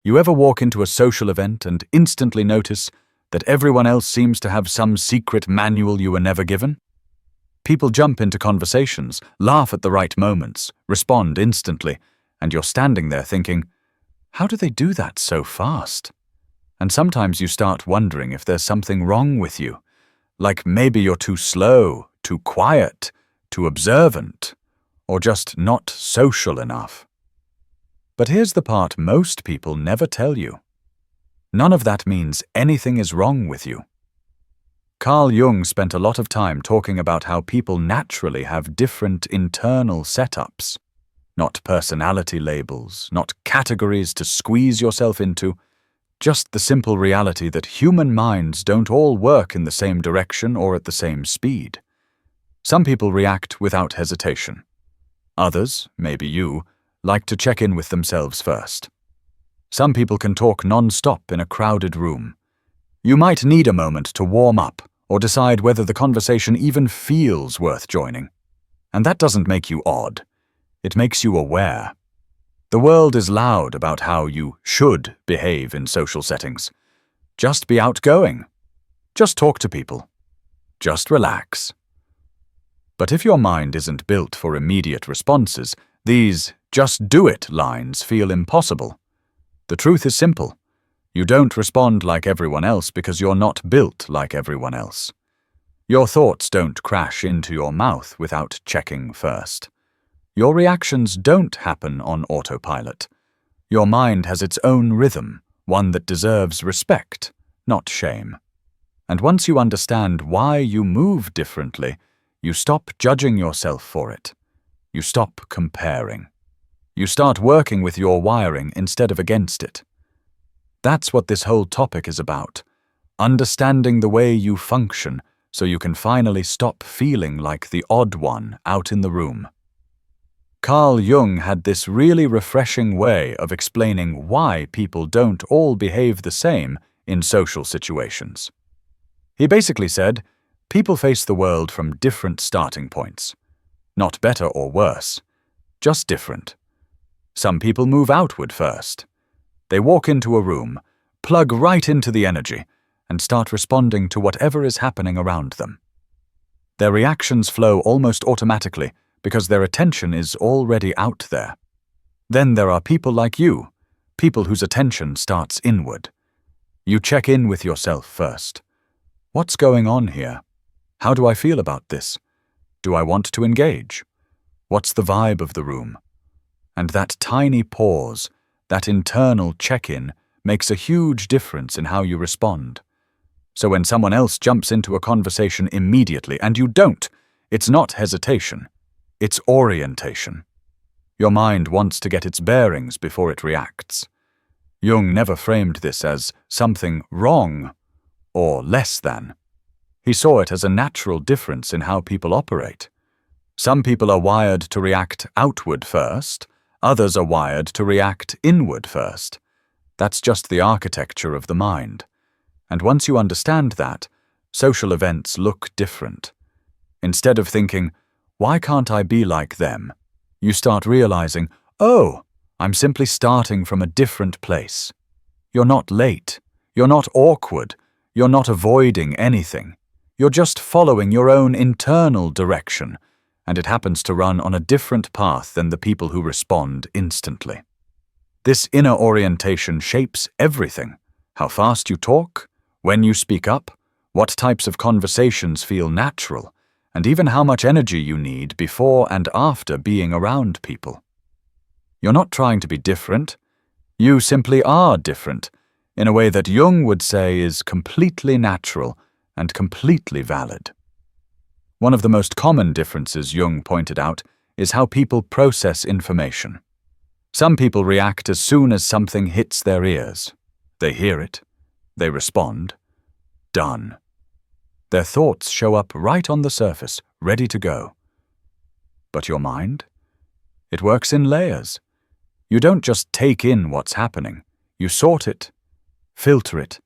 You ever walk into a social event and instantly notice that everyone else seems to have some secret manual you were never given? People jump into conversations, laugh at the right moments, respond instantly, and you're standing there thinking, how do they do that so fast? And sometimes you start wondering if there's something wrong with you, like maybe you're too slow, too quiet, too observant, or just not social enough. But here's the part most people never tell you. None of that means anything is wrong with you. Carl Jung spent a lot of time talking about how people naturally have different internal setups. Not personality labels, not categories to squeeze yourself into, just the simple reality that human minds don't all work in the same direction or at the same speed. Some people react without hesitation. Others, maybe you, like to check in with themselves first. Some people can talk non-stop in a crowded room. You might need a moment to warm up or decide whether the conversation even feels worth joining. And that doesn't make you odd. It makes you aware. The world is loud about how you should behave in social settings. Just be outgoing. Just talk to people. Just relax. But if your mind isn't built for immediate responses, these "just do it" lines feel impossible. The truth is simple. You don't respond like everyone else because you're not built like everyone else. Your thoughts don't crash into your mouth without checking first. Your reactions don't happen on autopilot. Your mind has its own rhythm, one that deserves respect, not shame. And once you understand why you move differently, you stop judging yourself for it. You stop comparing. You start working with your wiring instead of against it. That's what this whole topic is about. Understanding the way you function so you can finally stop feeling like the odd one out in the room. Carl Jung had this really refreshing way of explaining why people don't all behave the same in social situations. He basically said, people face the world from different starting points. Not better or worse, just different. Some people move outward first. They walk into a room, plug right into the energy, and start responding to whatever is happening around them. Their reactions flow almost automatically because their attention is already out there. Then there are people like you, people whose attention starts inward. You check in with yourself first. What's going on here? How do I feel about this? Do I want to engage? What's the vibe of the room? And that tiny pause, that internal check-in, makes a huge difference in how you respond. So when someone else jumps into a conversation immediately and you don't, it's not hesitation, it's orientation. Your mind wants to get its bearings before it reacts. Jung never framed this as something wrong or less than. He saw it as a natural difference in how people operate. Some people are wired to react outward first, others are wired to react inward first. That's just the architecture of the mind. And once you understand that, social events look different. Instead of thinking, why can't I be like them? You start realizing, oh, I'm simply starting from a different place. You're not late. You're not awkward. You're not avoiding anything. You're just following your own internal direction, and it happens to run on a different path than the people who respond instantly. This inner orientation shapes everything: how fast you talk, when you speak up, what types of conversations feel natural, and even how much energy you need before and after being around people. You're not trying to be different. You simply are different, in a way that Jung would say is completely natural and completely valid. One of the most common differences Jung pointed out is how people process information. Some people react as soon as something hits their ears. They hear it. They respond. Done. Their thoughts show up right on the surface, ready to go. But your mind? It works in layers. You don't just take in what's happening. You sort it, filter it,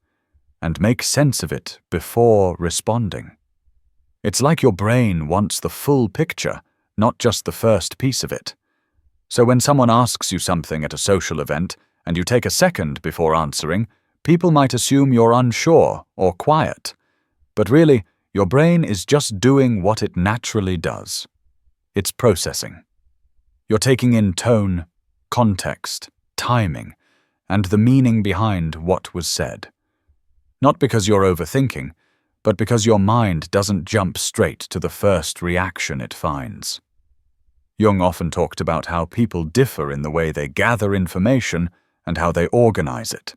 and make sense of it before responding. It's like your brain wants the full picture, not just the first piece of it. So when someone asks you something at a social event, and you take a second before answering, people might assume you're unsure or quiet. But really, your brain is just doing what it naturally does. It's processing. You're taking in tone, context, timing, and the meaning behind what was said. Not because you're overthinking, but because your mind doesn't jump straight to the first reaction it finds. Jung often talked about how people differ in the way they gather information and how they organize it.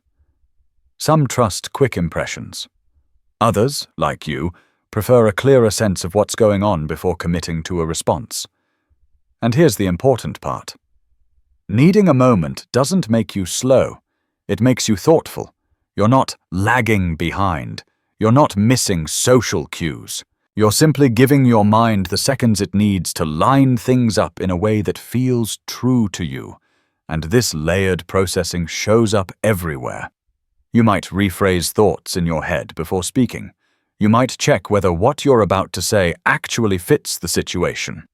Some trust quick impressions. Others, like you, prefer a clearer sense of what's going on before committing to a response. And here's the important part. Needing a moment doesn't make you slow. It makes you thoughtful. You're not lagging behind. You're not missing social cues. You're simply giving your mind the seconds it needs to line things up in a way that feels true to you. And this layered processing shows up everywhere. You might rephrase thoughts in your head before speaking. You might check whether what you're about to say actually fits the situation.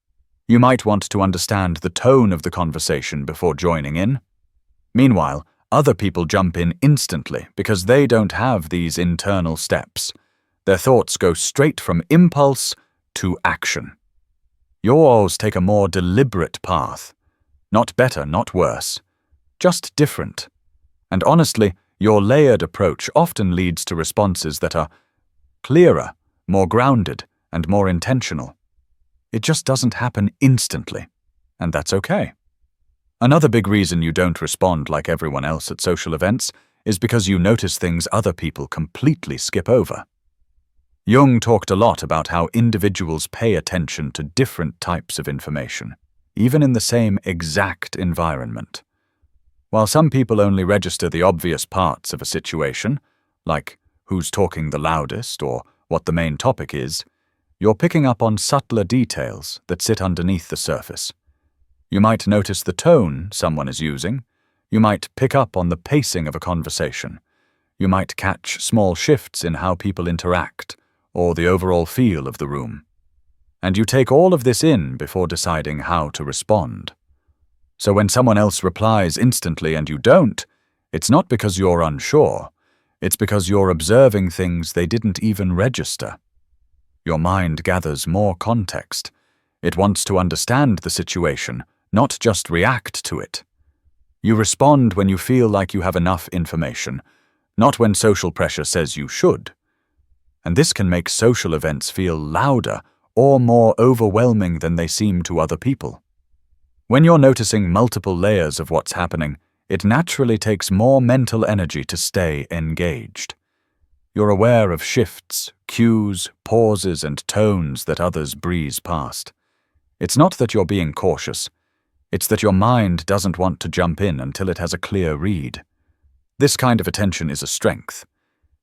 You might want to understand the tone of the conversation before joining in. Meanwhile, other people jump in instantly because they don't have these internal steps. Their thoughts go straight from impulse to action. Yours take a more deliberate path. Not better, not worse. Just different. And honestly, your layered approach often leads to responses that are clearer, more grounded, and more intentional. It just doesn't happen instantly, and that's okay. Another big reason you don't respond like everyone else at social events is because you notice things other people completely skip over. Jung talked a lot about how individuals pay attention to different types of information, even in the same exact environment. While some people only register the obvious parts of a situation, like who's talking the loudest or what the main topic is, you're picking up on subtler details that sit underneath the surface. You might notice the tone someone is using. You might pick up on the pacing of a conversation. You might catch small shifts in how people interact or the overall feel of the room. And you take all of this in before deciding how to respond. So when someone else replies instantly and you don't, it's not because you're unsure. It's because you're observing things they didn't even register. Your mind gathers more context. It wants to understand the situation, not just react to it. You respond when you feel like you have enough information, not when social pressure says you should. And this can make social events feel louder or more overwhelming than they seem to other people. When you're noticing multiple layers of what's happening, it naturally takes more mental energy to stay engaged. You're aware of shifts, cues, pauses, and tones that others breeze past. It's not that you're being cautious. It's that your mind doesn't want to jump in until it has a clear read. This kind of attention is a strength.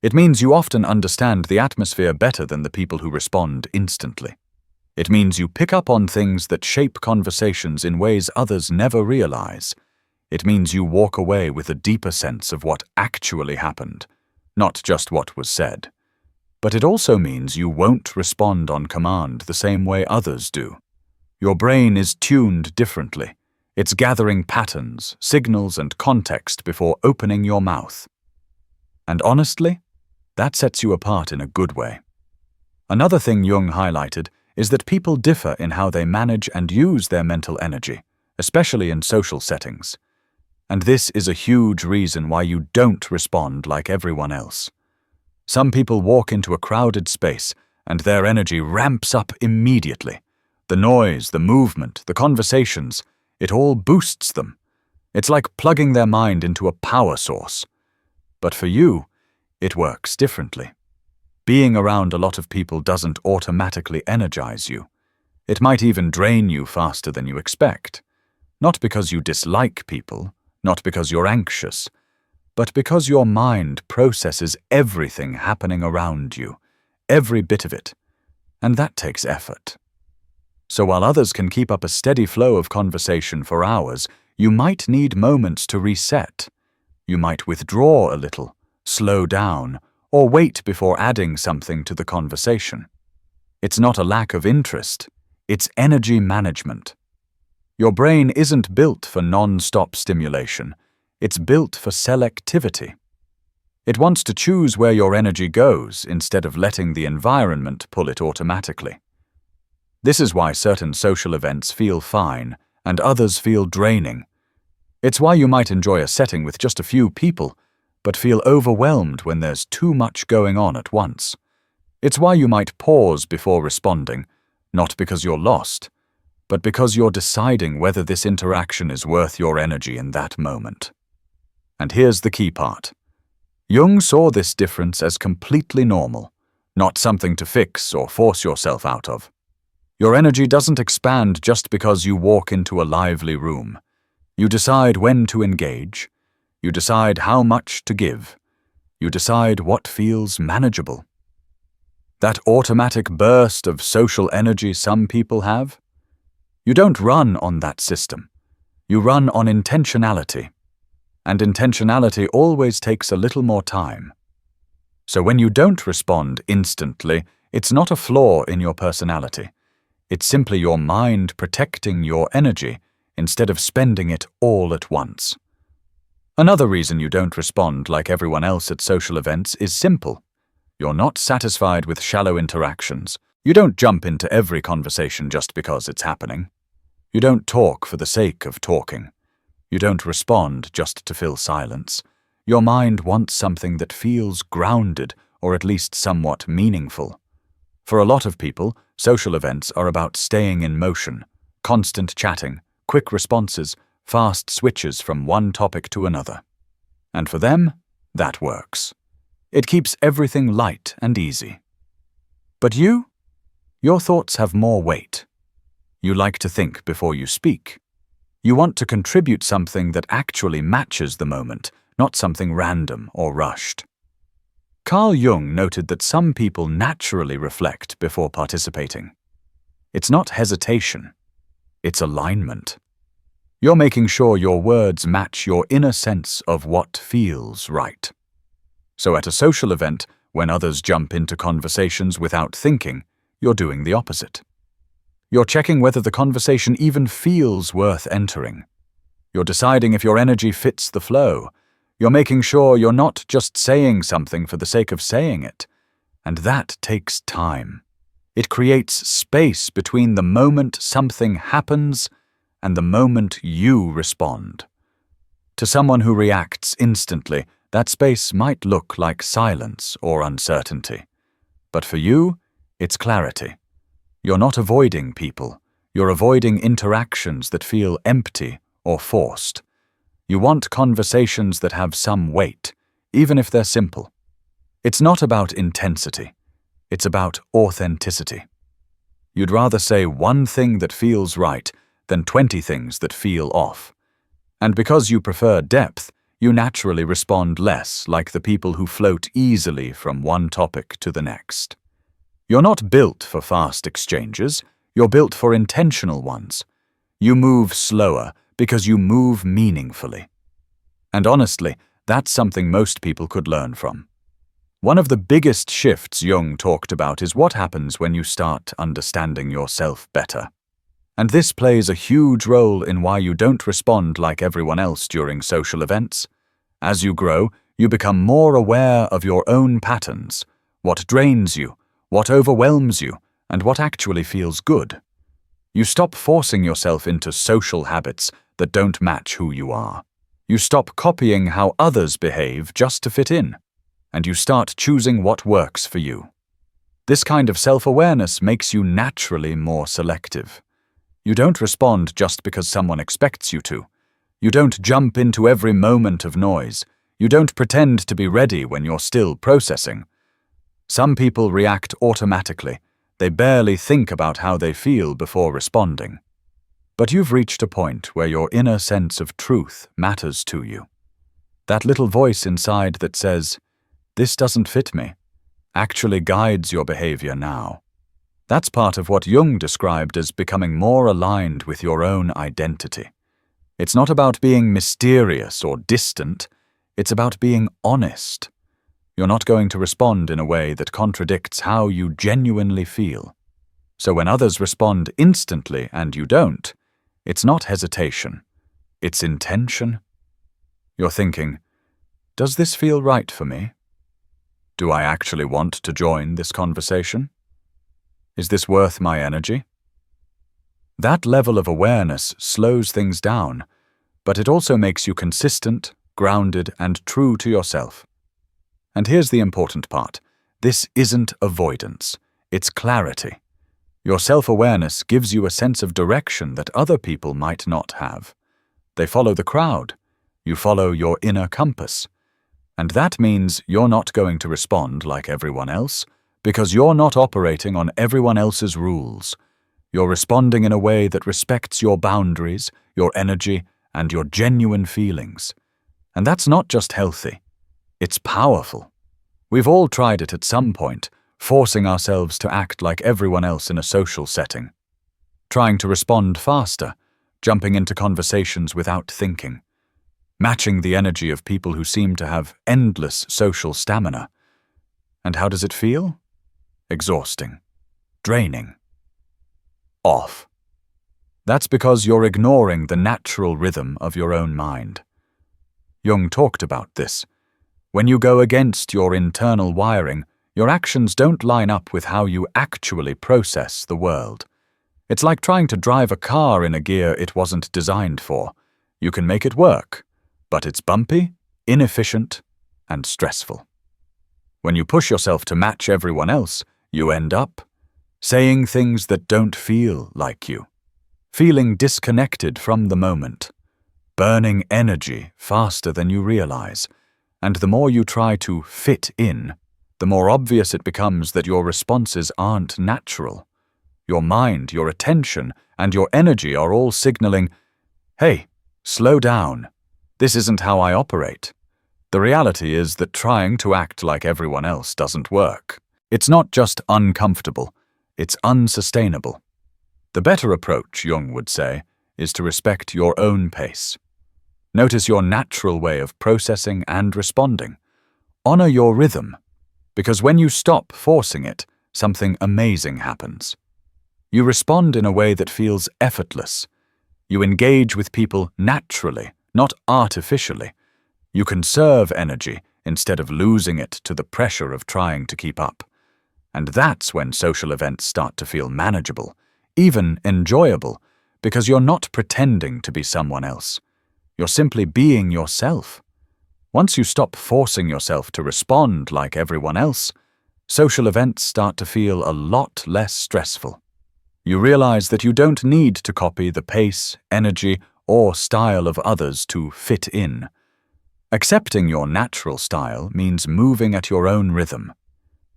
It means you often understand the atmosphere better than the people who respond instantly. It means you pick up on things that shape conversations in ways others never realize. It means you walk away with a deeper sense of what actually happened, not just what was said. But it also means you won't respond on command the same way others do. Your brain is tuned differently. It's gathering patterns, signals, and context before opening your mouth. And honestly, that sets you apart in a good way. Another thing Jung highlighted is that people differ in how they manage and use their mental energy, especially in social settings. And this is a huge reason why you don't respond like everyone else. Some people walk into a crowded space and their energy ramps up immediately. The noise, the movement, the conversations, it all boosts them. It's like plugging their mind into a power source. But for you, it works differently. Being around a lot of people doesn't automatically energize you. It might even drain you faster than you expect. Not because you dislike people, not because you're anxious, but because your mind processes everything happening around you, every bit of it, and that takes effort. So while others can keep up a steady flow of conversation for hours, you might need moments to reset. You might withdraw a little, slow down, or wait before adding something to the conversation. It's not a lack of interest, it's energy management. Your brain isn't built for non-stop stimulation. It's built for selectivity. It wants to choose where your energy goes instead of letting the environment pull it automatically. This is why certain social events feel fine and others feel draining. It's why you might enjoy a setting with just a few people, but feel overwhelmed when there's too much going on at once. It's why you might pause before responding, not because you're lost, but because you're deciding whether this interaction is worth your energy in that moment. And here's the key part. Jung saw this difference as completely normal, not something to fix or force yourself out of. Your energy doesn't expand just because you walk into a lively room. You decide when to engage. You decide how much to give. You decide what feels manageable. That automatic burst of social energy some people have? You don't run on that system. You run on intentionality. And intentionality always takes a little more time. So when you don't respond instantly, it's not a flaw in your personality. It's simply your mind protecting your energy instead of spending it all at once. Another reason you don't respond like everyone else at social events is simple. You're not satisfied with shallow interactions. You don't jump into every conversation just because it's happening. You don't talk for the sake of talking. You don't respond just to fill silence. Your mind wants something that feels grounded or at least somewhat meaningful. For a lot of people, social events are about staying in motion, constant chatting, quick responses, fast switches from one topic to another. And for them, that works. It keeps everything light and easy. But you? Your thoughts have more weight. You like to think before you speak. You want to contribute something that actually matches the moment, not something random or rushed. Carl Jung noted that some people naturally reflect before participating. It's not hesitation. It's alignment. You're making sure your words match your inner sense of what feels right. So at a social event, when others jump into conversations without thinking, you're doing the opposite. You're checking whether the conversation even feels worth entering. You're deciding if your energy fits the flow. You're making sure you're not just saying something for the sake of saying it. And that takes time. It creates space between the moment something happens and the moment you respond. To someone who reacts instantly, that space might look like silence or uncertainty. But for you, it's clarity. You're not avoiding people. You're avoiding interactions that feel empty or forced. You want conversations that have some weight, even if they're simple. It's not about intensity. It's about authenticity. You'd rather say one thing that feels right than 20 things that feel off. And because you prefer depth, you naturally respond less like the people who float easily from one topic to the next. You're not built for fast exchanges. You're built for intentional ones. You move slower because you move meaningfully. And honestly, that's something most people could learn from. One of the biggest shifts Jung talked about is what happens when you start understanding yourself better. And this plays a huge role in why you don't respond like everyone else during social events. As you grow, you become more aware of your own patterns, what drains you, what overwhelms you, and what actually feels good. You stop forcing yourself into social habits that don't match who you are. You stop copying how others behave just to fit in, and you start choosing what works for you. This kind of self-awareness makes you naturally more selective. You don't respond just because someone expects you to. You don't jump into every moment of noise. You don't pretend to be ready when you're still processing. Some people react automatically. They barely think about how they feel before responding. But you've reached a point where your inner sense of truth matters to you. That little voice inside that says, "This doesn't fit me," actually guides your behavior now. That's part of what Jung described as becoming more aligned with your own identity. It's not about being mysterious or distant. It's about being honest. You're not going to respond in a way that contradicts how you genuinely feel. So when others respond instantly and you don't, it's not hesitation. It's intention. You're thinking, does this feel right for me? Do I actually want to join this conversation? Is this worth my energy? That level of awareness slows things down, but it also makes you consistent, grounded, and true to yourself. And here's the important part. This isn't avoidance, it's clarity. Your self-awareness gives you a sense of direction that other people might not have. They follow the crowd. You follow your inner compass. And that means you're not going to respond like everyone else, because you're not operating on everyone else's rules. You're responding in a way that respects your boundaries, your energy, and your genuine feelings. And that's not just healthy. It's powerful. We've all tried it at some point, forcing ourselves to act like everyone else in a social setting. Trying to respond faster, jumping into conversations without thinking. Matching the energy of people who seem to have endless social stamina. And how does it feel? Exhausting. Draining. Off. That's because you're ignoring the natural rhythm of your own mind. Jung talked about this. When you go against your internal wiring, your actions don't line up with how you actually process the world. It's like trying to drive a car in a gear it wasn't designed for. You can make it work, but it's bumpy, inefficient, and stressful. When you push yourself to match everyone else, you end up saying things that don't feel like you, feeling disconnected from the moment, burning energy faster than you realize. And the more you try to fit in, the more obvious it becomes that your responses aren't natural. Your mind, your attention, and your energy are all signaling, hey, slow down. This isn't how I operate. The reality is that trying to act like everyone else doesn't work. It's not just uncomfortable, it's unsustainable. The better approach, Jung would say, is to respect your own pace. Notice your natural way of processing and responding. Honor your rhythm, because when you stop forcing it, something amazing happens. You respond in a way that feels effortless. You engage with people naturally, not artificially. You conserve energy instead of losing it to the pressure of trying to keep up. And that's when social events start to feel manageable, even enjoyable, because you're not pretending to be someone else. You're simply being yourself. Once you stop forcing yourself to respond like everyone else, social events start to feel a lot less stressful. You realize that you don't need to copy the pace, energy, or style of others to fit in. Accepting your natural style means moving at your own rhythm.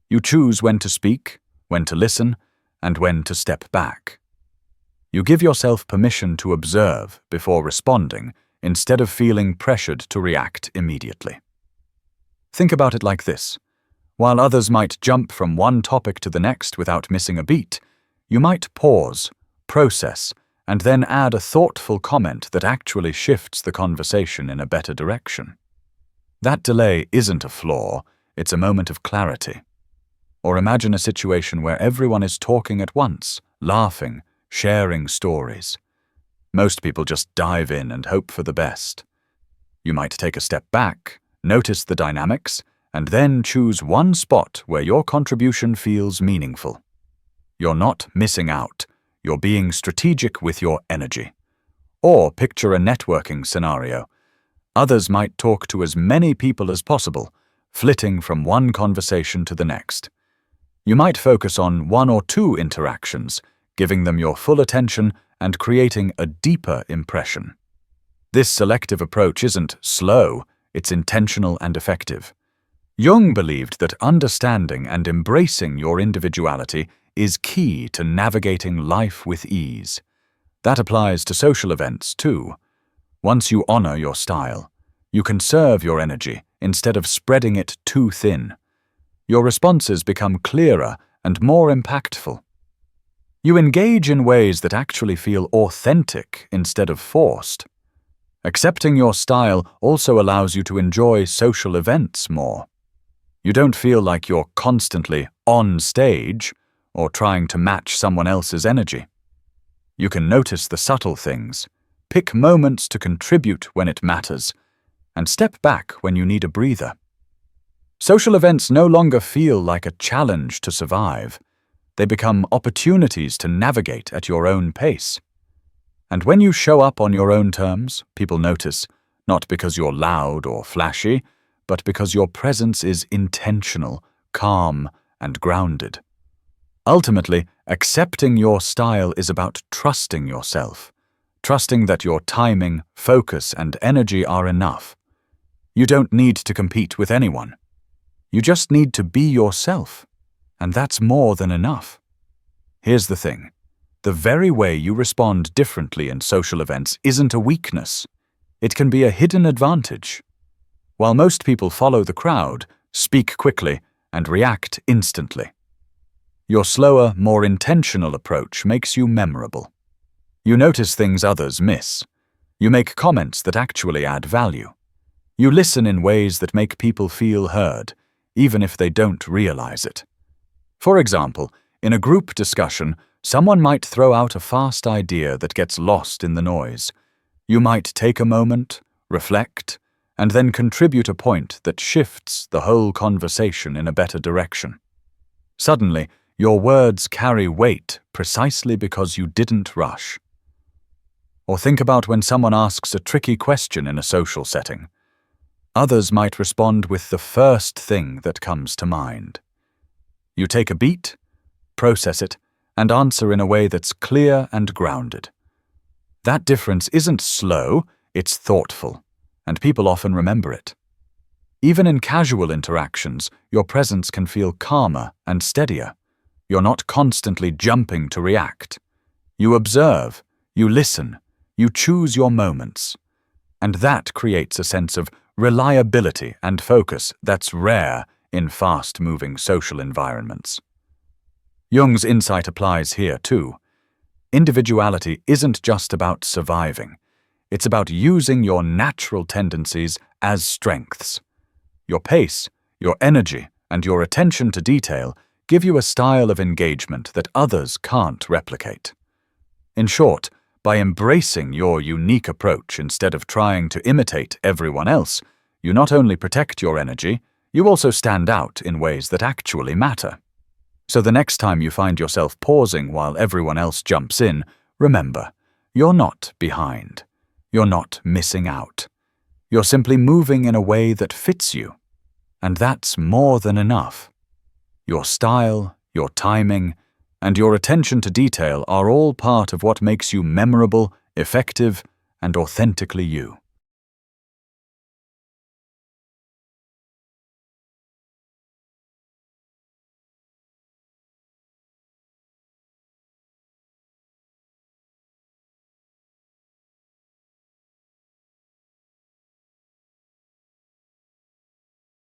You choose when to speak, when to listen, and when to step back. You give yourself permission to observe before responding, instead of feeling pressured to react immediately. Think about it like this. While others might jump from one topic to the next without missing a beat, you might pause, process, and then add a thoughtful comment that actually shifts the conversation in a better direction. That delay isn't a flaw, it's a moment of clarity. Or imagine a situation where everyone is talking at once, laughing, sharing stories. Most people just dive in and hope for the best. You might take a step back, notice the dynamics, and then choose one spot where your contribution feels meaningful. You're not missing out, you're being strategic with your energy. Or picture a networking scenario. Others might talk to as many people as possible, flitting from one conversation to the next. You might focus on one or two interactions, giving them your full attention and creating a deeper impression. This selective approach isn't slow, it's intentional and effective. Jung believed that understanding and embracing your individuality is key to navigating life with ease. That applies to social events too. Once you honor your style, you conserve your energy instead of spreading it too thin. Your responses become clearer and more impactful. You engage in ways that actually feel authentic instead of forced. Accepting your style also allows you to enjoy social events more. You don't feel like you're constantly on stage or trying to match someone else's energy. You can notice the subtle things, pick moments to contribute when it matters, and step back when you need a breather. Social events no longer feel like a challenge to survive. They become opportunities to navigate at your own pace. And when you show up on your own terms, people notice, not because you're loud or flashy, but because your presence is intentional, calm, and grounded. Ultimately, accepting your style is about trusting yourself, trusting that your timing, focus, and energy are enough. You don't need to compete with anyone. You just need to be yourself, and that's more than enough. Here's the thing. The very way you respond differently in social events isn't a weakness. It can be a hidden advantage. While most people follow the crowd, speak quickly, and react instantly, your slower, more intentional approach makes you memorable. You notice things others miss. You make comments that actually add value. You listen in ways that make people feel heard, even if they don't realize it. For example, in a group discussion, someone might throw out a fast idea that gets lost in the noise. You might take a moment, reflect, and then contribute a point that shifts the whole conversation in a better direction. Suddenly, your words carry weight precisely because you didn't rush. Or think about when someone asks a tricky question in a social setting. Others might respond with the first thing that comes to mind. You take a beat, process it, and answer in a way that's clear and grounded. That difference isn't slow, it's thoughtful, and people often remember it. Even in casual interactions, your presence can feel calmer and steadier. You're not constantly jumping to react. You observe, you listen, you choose your moments. And that creates a sense of reliability and focus that's rare in fast-moving social environments. Jung's insight applies here too. Individuality isn't just about surviving. It's about using your natural tendencies as strengths. Your pace, your energy, and your attention to detail give you a style of engagement that others can't replicate. In short, by embracing your unique approach instead of trying to imitate everyone else, you not only protect your energy, you also stand out in ways that actually matter. So the next time you find yourself pausing while everyone else jumps in, remember, you're not behind. You're not missing out. You're simply moving in a way that fits you. And that's more than enough. Your style, your timing, and your attention to detail are all part of what makes you memorable, effective, and authentically you.